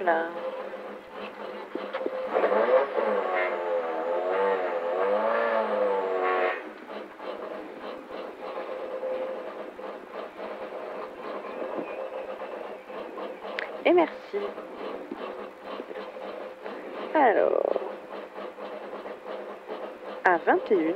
là. Et merci. Alors, à 21.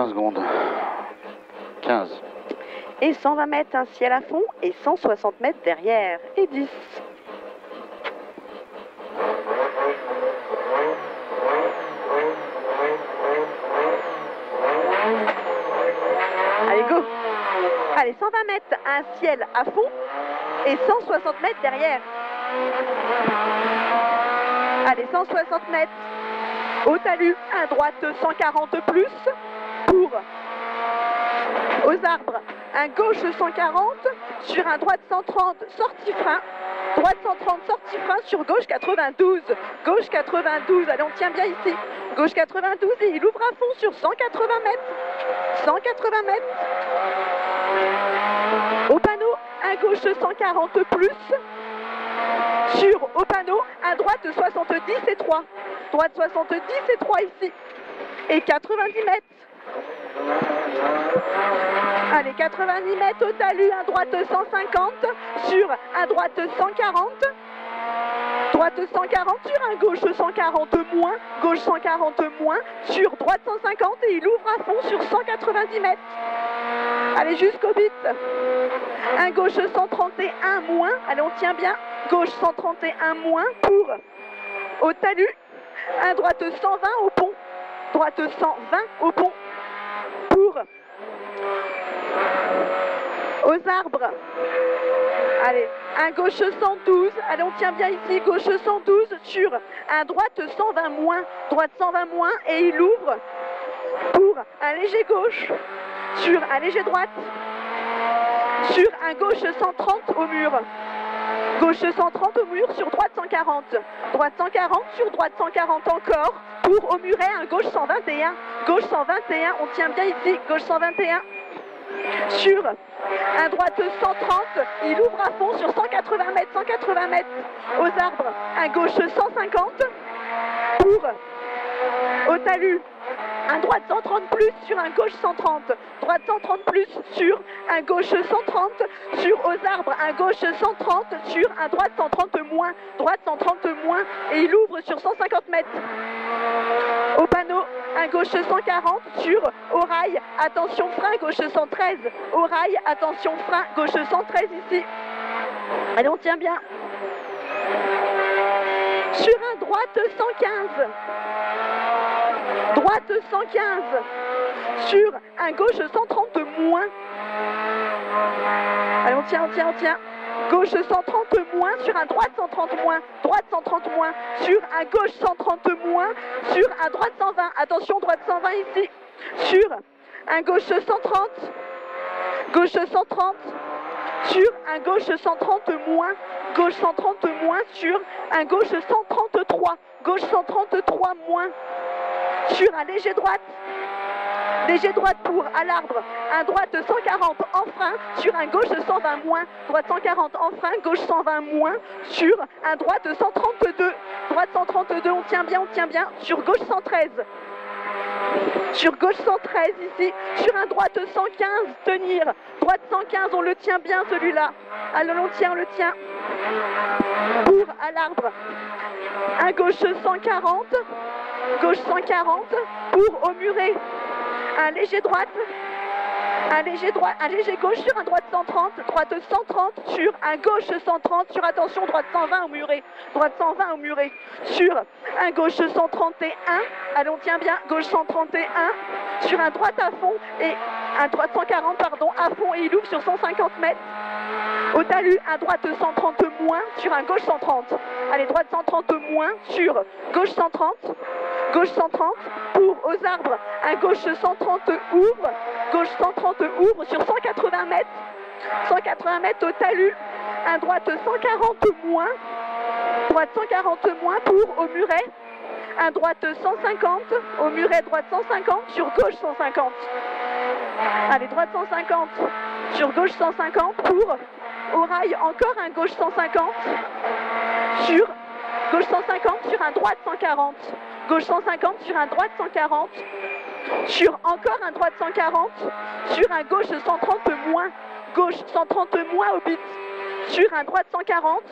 Secondes. 15. Et 120 mètres, un ciel à fond, et 160 mètres derrière, et 10. Allez, go. Allez, 120 mètres, un ciel à fond, et 160 mètres derrière. Allez, 160 mètres, au talus, un droite 140 plus, pour aux arbres, un gauche 140, sur un droite 130, sortie frein, droite 130, sortie frein, sur gauche 92, gauche 92, allez on tient bien ici, gauche 92 et il ouvre à fond sur 180 mètres, 180 mètres, au panneau, un gauche 140 plus, sur au panneau, un droite 70 et 3, droite 70 et 3 ici, et 90 mètres. Allez, 90 mètres au talus, un droite 150, sur un droite 140, droite 140, sur un gauche 140 moins, gauche 140 moins, sur droite 150 et il ouvre à fond sur 190 mètres. Allez, jusqu'au but. Un gauche 131 moins, allez, on tient bien, gauche 131 moins pour au talus, un droite 120 au pont, droite 120 au pont. Pour aux arbres, allez, un gauche 112, allez on tient bien ici, gauche 112 sur un droite 120 moins, droite 120 moins et il ouvre pour un léger gauche, sur un léger droite, sur un gauche 130 au mur, gauche 130 au mur sur droite 140, droite 140 sur droite 140 encore, pour au muret un gauche 121, gauche 121, on tient bien ici, gauche 121, sur un droite 130, il ouvre à fond sur 180 mètres, 180 mètres aux arbres, un gauche 150, pour au talus, un droite 130 plus sur un gauche 130, droite 130 plus sur un gauche 130, sur aux arbres un gauche 130, sur un droite 130 moins, droite 130 moins, et il ouvre sur 150 mètres. Au panneau, un gauche 140 sur au rail, attention frein, gauche 113, au rail, attention frein, gauche 113 ici. Allez, on tient bien. Sur un droite 115. Droite 115 sur un gauche 130 moins. Allez, on tient, on tient, on tient. Gauche 130 moins sur un droite 130 moins. Droite 130 moins sur un gauche 130 moins. Sur un droite 120. Attention, droite 120 ici. Sur un gauche 130. Gauche 130. Sur un gauche 130 moins. Gauche 130 moins sur un gauche 133. Gauche 133 moins. Sur un léger droite pour à l'arbre, un droite 140 en frein, sur un gauche 120 moins, droite 140 en frein, gauche 120 moins, sur un droite 132, droite 132, on tient bien, sur gauche 113, sur gauche 113 ici, sur un droite 115, tenir, droite 115, on le tient bien celui-là, alors on le tient, pour à l'arbre, un gauche 140, gauche 140, pour au muret, un léger droite, un léger gauche sur un droite 130, droite 130 sur un gauche 130, sur attention droite 120 au muret, droite 120 au muret, sur un gauche 131, allez on tient bien, gauche 131, sur un droite à fond et un droite 140 pardon, à fond et il ouvre sur 150 mètres. Au talus, un droite 130 moins sur un gauche 130. Allez, droite 130 moins sur gauche 130. Gauche 130 pour aux arbres. Un gauche 130 ouvre. Gauche 130 ouvre sur 180 mètres. 180 mètres au talus. Un droite 140 moins. Droite 140 moins pour au muret. un droite 150, au muret droite 150, sur gauche 150. Allez, droite 150, sur gauche 150, pour, au rail, encore un gauche 150, sur gauche 150, sur un droite 140, gauche 150, sur un droite 140, sur encore un droite 140, sur un gauche 130 moins, gauche 130 moins au bit, sur un droite 140,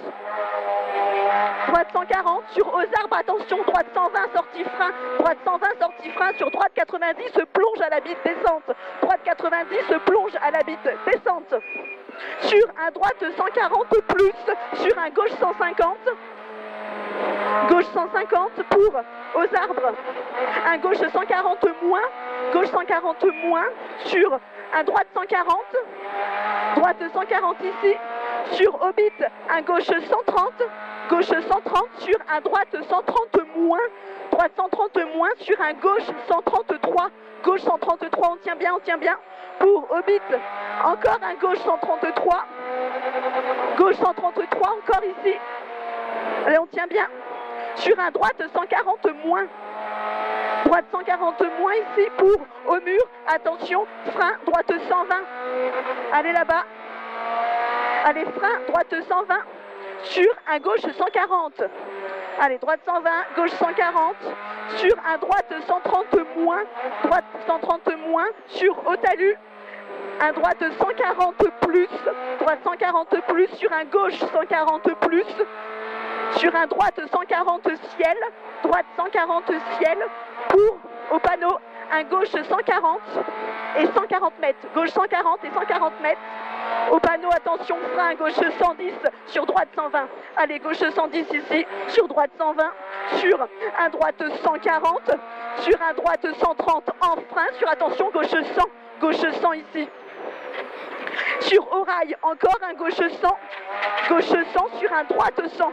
droite 140, sur aux arbres, attention, droite 120, sortie frein, droite 120, sortie frein, sur droite 90, se plonge à la bite, descente, droite 90, se plonge à la bite, descente, sur un droite 140 plus, sur un gauche 150, gauche 150 pour aux arbres, un gauche 140 moins, gauche 140 moins, sur un droite 140, droite 140 ici, sur au bit, un gauche 130, gauche 130, sur un droite 130 moins, droite 130 moins, sur un gauche 133, gauche 133, on tient bien, pour au bit, encore un gauche 133, gauche 133, encore ici, allez, on tient bien, sur un droite 140 moins, droite 140 moins ici, pour au mur, attention, frein, droite 120, allez là-bas, allez, frein, droite 120, sur un gauche 140, allez, droite 120, gauche 140, sur un droite 130 moins, droite 130 moins, sur au talus, un droite 140 plus, droite 140 plus, sur un gauche 140 plus, sur un droite 140 ciel, droite 140 ciel, pour au panneau, un gauche 140 et 140 mètres, gauche 140 et 140 mètres, au panneau, attention, frein, gauche 110, sur droite 120, allez, gauche 110 ici, sur droite 120, sur un droite 140, sur un droite 130 en frein, sur attention, gauche 100 ici, sur au rail, encore un gauche 100, sur un droite 100,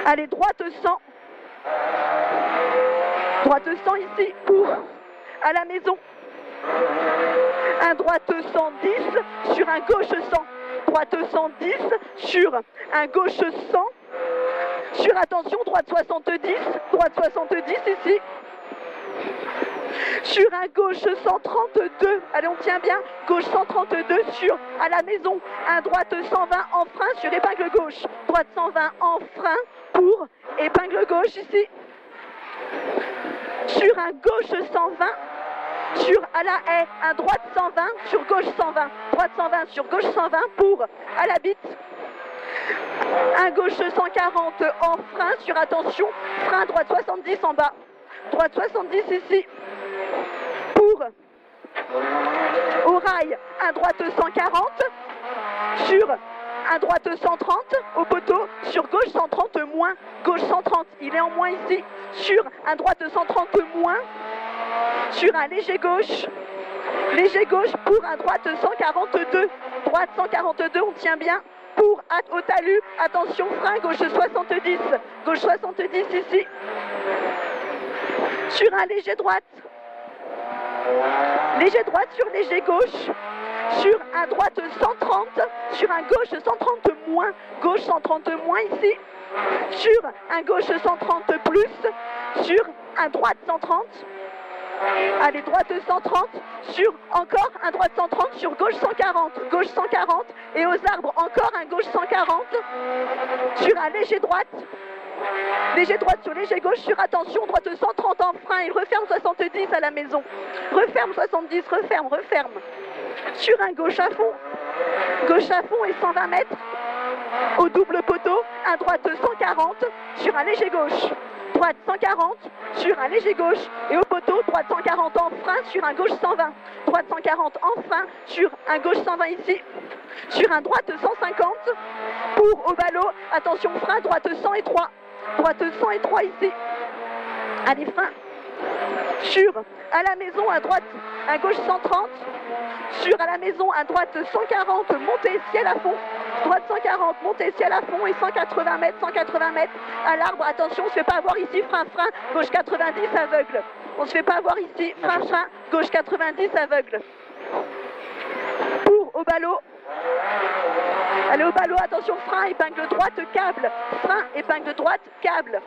allez, droite 100 ici, pour à la maison, un droite 110, sur un gauche 100, droite 110, sur un gauche 100, sur attention, droite 70 ici, sur un gauche 132, allez, on tient bien, gauche 132, sur à la maison, un droite 120 en frein, sur épingle gauche, droite 120 en frein, pour épingle gauche ici, sur un gauche 120, sur à la haie, un droite 120, sur gauche 120, droite 120, sur gauche 120, pour à la bite, un gauche 140 en frein, sur attention, frein, droite 70 en bas, droite 70 ici, pour au rail, un droite 140, sur un droite 130, au poteau, sur gauche 130 moins, gauche 130, il est en moins ici, sur un droite 130 moins, sur un léger gauche pour un droite 142, droite 142, on tient bien, pour au talus, attention, frein, gauche 70 ici, sur un léger droite sur léger gauche, sur un droite 130, sur un gauche 130 moins, gauche 130 moins ici, sur un gauche 130 plus, sur un droite 130, allez, droite 130, sur encore un droite 130, sur gauche 140, et aux arbres encore un gauche 140, sur un léger droite sur léger gauche, sur attention, droite 130 en frein, il referme 70 à la maison, referme 70, referme, sur un gauche à fond et 120 mètres, au double poteau, un droite 140, sur un léger gauche, droite 140, sur un léger gauche, et au poteau, droite 140 en frein, sur un gauche 120, droite 140 en frein, sur un gauche 120 ici, sur un droite 150, pour au ballot, attention, frein, droite 103, ici, allez, frein, sur à la maison, à droite, à gauche 130, sur à la maison, à droite 140, montée ciel à fond, droite 140, montée ciel à fond, et 180 mètres, à l'arbre, attention, on se fait pas avoir ici, frein, gauche 90, aveugle, on se fait pas avoir ici, frein, gauche 90, aveugle, pour au ballot, allez, au ballot, attention, frein, épingle droite, câble, frein, épingle droite, câble.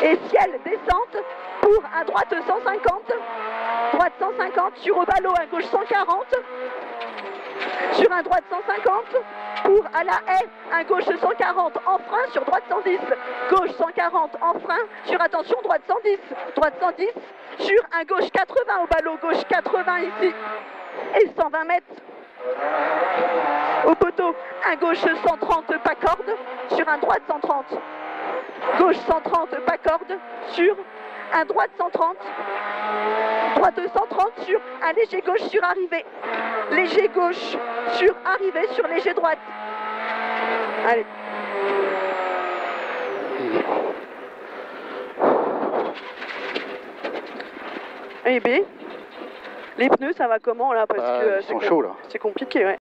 Et ciel, descente pour un droite 150. Droite 150 sur au ballot, un gauche 140. Sur un droite 150. Pour à la haie, un gauche 140 en frein sur droite 110. Gauche 140 en frein sur attention droite 110. Droite 110 sur un gauche 80 au ballot, gauche 80 ici. Et 120 mètres. Au poteau, un gauche 130 pas corde sur un droite 130. Gauche 130 pas corde sur un droite 130. Droite 130 sur un léger gauche sur arrivée. Léger gauche sur arrivée sur léger droite. Allez. Et B. Les pneus, ça va comment là? Parce que ils sont chauds là. c'est compliqué, ouais.